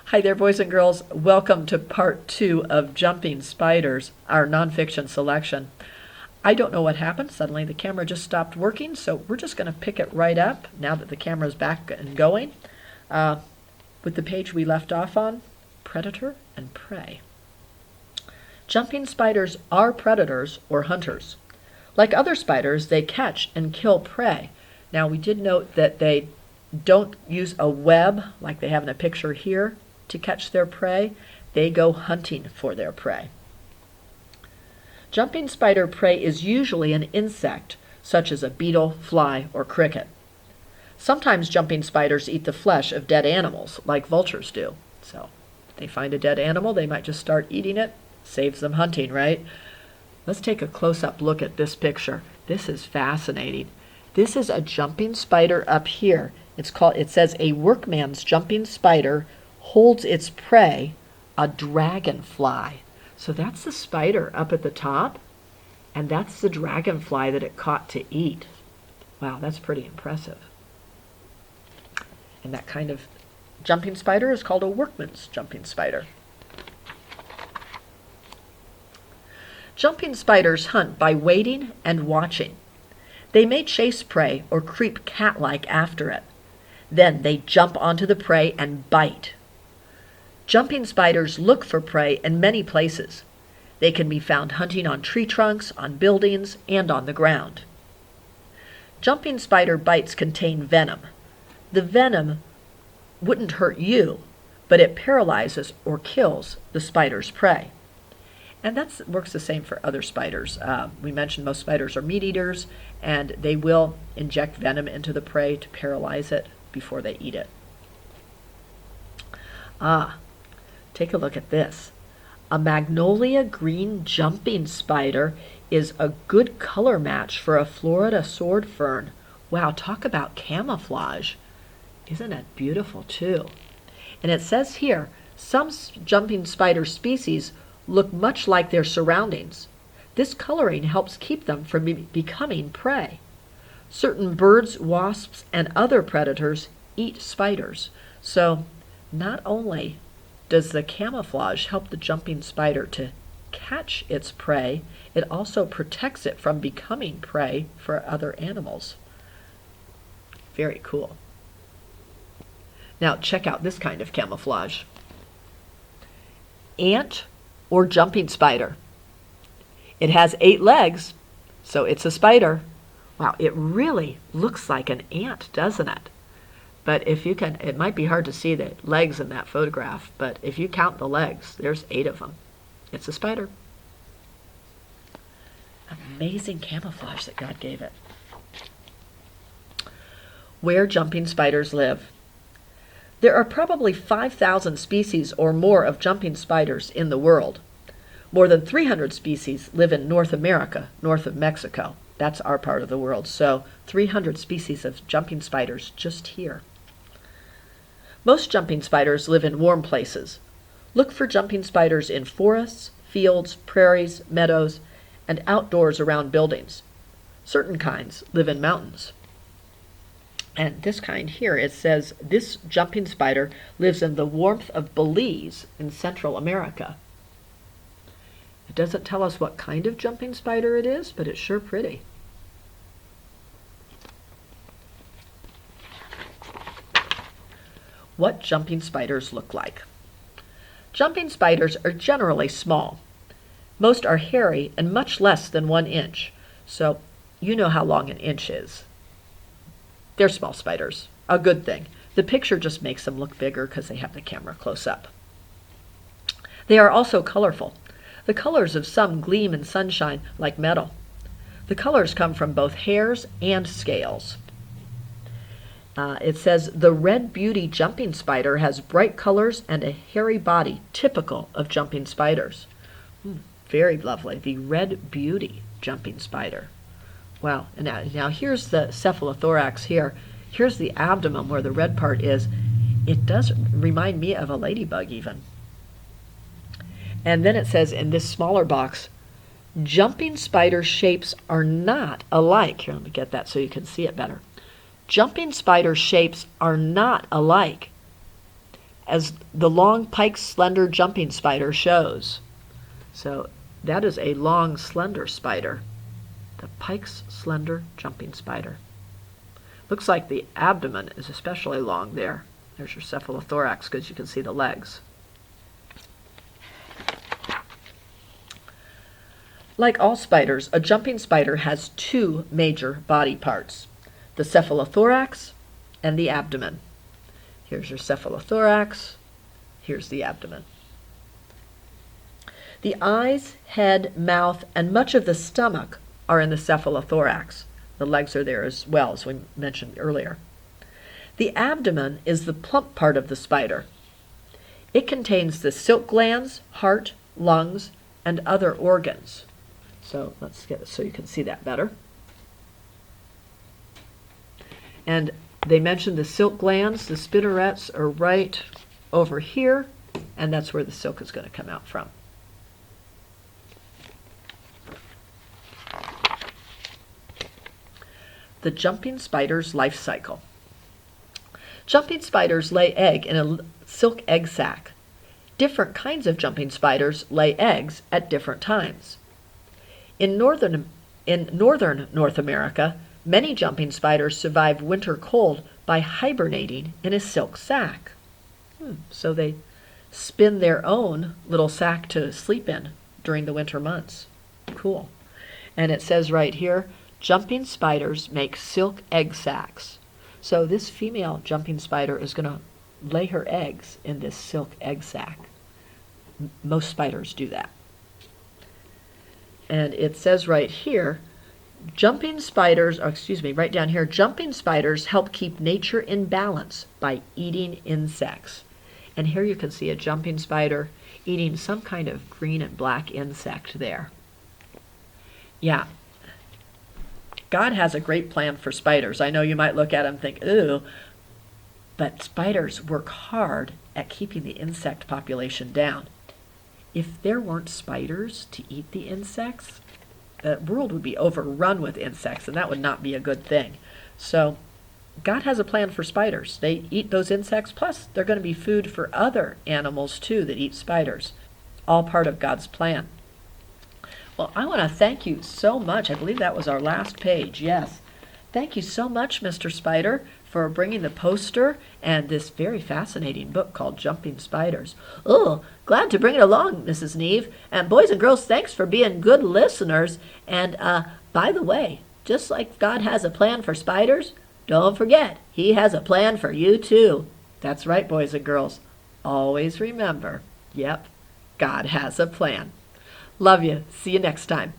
Hi there, boys and girls. Welcome to part 2 of Jumping Spiders, our nonfiction selection. I don't know what happened. Suddenly the camera just stopped working, so we're just going to pick it right up now that the camera's back and going with the page we left off on, Predator and Prey. Jumping spiders are predators or hunters. Like other spiders, they catch and kill prey. Now, we did note that they don't use a web like they have in a picture here to catch their prey. They go hunting for their prey. Jumping spider prey is usually an insect, such as a beetle, fly, or cricket. Sometimes jumping spiders eat the flesh of dead animals, like vultures do. So, if they find a dead animal, they might just start eating it. Saves them hunting, right? Let's take a close-up look at this picture. This is fascinating. This is a jumping spider up here. It says a workman's jumping spider holds its prey, a dragonfly. So that's the spider up at the top, and that's the dragonfly that it caught to eat. Wow, that's pretty impressive. And that kind of jumping spider is called a workman's jumping spider. Jumping spiders hunt by waiting and watching. They may chase prey or creep cat-like after it. Then they jump onto the prey and bite. Jumping spiders look for prey in many places. They can be found hunting on tree trunks, on buildings, and on the ground. Jumping spider bites contain venom. The venom wouldn't hurt you, but it paralyzes or kills the spider's prey. And that works the same for other spiders. We mentioned most spiders are meat eaters, and they will inject venom into the prey to paralyze it before they eat it. Take a look at this. A magnolia green jumping spider is a good color match for a Florida sword fern. Wow, talk about camouflage. Isn't it beautiful too? And it says here, some jumping spider species look much like their surroundings. This coloring helps keep them from becoming prey. Certain birds, wasps, and other predators eat spiders. So not only does the camouflage help the jumping spider to catch its prey, it also protects it from becoming prey for other animals. Very cool. Now check out this kind of camouflage. Ant or jumping spider. It has 8 legs, so it's a spider. Wow, it really looks like an ant, doesn't it? But if you can, it might be hard to see the legs in that photograph, but if you count the legs, there's 8 of them. It's a spider. Amazing camouflage that God gave it. Where jumping spiders live. There are probably 5,000 species or more of jumping spiders in the world. More than 300 species live in North America, north of Mexico. That's our part of the world. So 300 species of jumping spiders just here. Most jumping spiders live in warm places. Look for jumping spiders in forests, fields, prairies, meadows, and outdoors around buildings. Certain kinds live in mountains. And this kind here, it says this jumping spider lives in the warmth of Belize in Central America. It doesn't tell us what kind of jumping spider it is, but it's sure pretty. What jumping spiders look like. Jumping spiders are generally small. Most are hairy and much less than 1 inch. So you know how long an inch is. They're small spiders, a good thing. The picture just makes them look bigger because they have the camera close up. They are also colorful. The colors of some gleam in sunshine like metal. The colors come from both hairs and scales. It says the red beauty jumping spider has bright colors and a hairy body typical of jumping spiders. Very lovely. The red beauty jumping spider. Wow, and now here's the cephalothorax here. Here's the abdomen where the red part is. It does remind me of a ladybug even. And then it says in this smaller box, jumping spider shapes are not alike. Here, let me get that so you can see it better. Jumping spider shapes are not alike. as the long pike slender jumping spider shows. So that is a long slender spider, the pike's slender jumping spider. Looks like the abdomen is especially long there. There's your cephalothorax because you can see the legs. Like all spiders, a jumping spider has two major body parts, the cephalothorax and the abdomen. Here's your cephalothorax, here's the abdomen. The eyes, head, mouth, and much of the stomach are in the cephalothorax. The legs are there as well, as we mentioned earlier. The abdomen is the plump part of the spider. It contains the silk glands, heart, lungs, and other organs. So let's get it so you can see that better. And they mentioned the silk glands. The spinnerets are right over here, and that's where the silk is going to come out from. The jumping spider's life cycle. Jumping spiders lay egg in a silk egg sac. Different kinds of jumping spiders lay eggs at different times. In northern North America, many jumping spiders survive winter cold by hibernating in a silk sac. So they spin their own little sac to sleep in during the winter months. Cool. And it says right here, jumping spiders make silk egg sacs. So this female jumping spider is going to lay her eggs in this silk egg sac. Most spiders do that. And it says right here, jumping spiders help keep nature in balance by eating insects. And here you can see a jumping spider eating some kind of green and black insect there. Yeah, God has a great plan for spiders. I know you might look at them and think, ooh, but spiders work hard at keeping the insect population down. If there weren't spiders to eat the insects, the world would be overrun with insects, and that would not be a good thing. So God has a plan for spiders. They eat those insects, plus they're going to be food for other animals too that eat spiders. All part of God's plan. Well, I want to thank you so much. I believe that was our last page. Yes. Thank you so much, Mr. Spider, for bringing the poster and this very fascinating book called Jumping Spiders. Oh, glad to bring it along, Mrs. Neve. And boys and girls, thanks for being good listeners. And by the way, just like God has a plan for spiders, don't forget, He has a plan for you too. That's right, boys and girls. Always remember, yep, God has a plan. Love you. See you next time.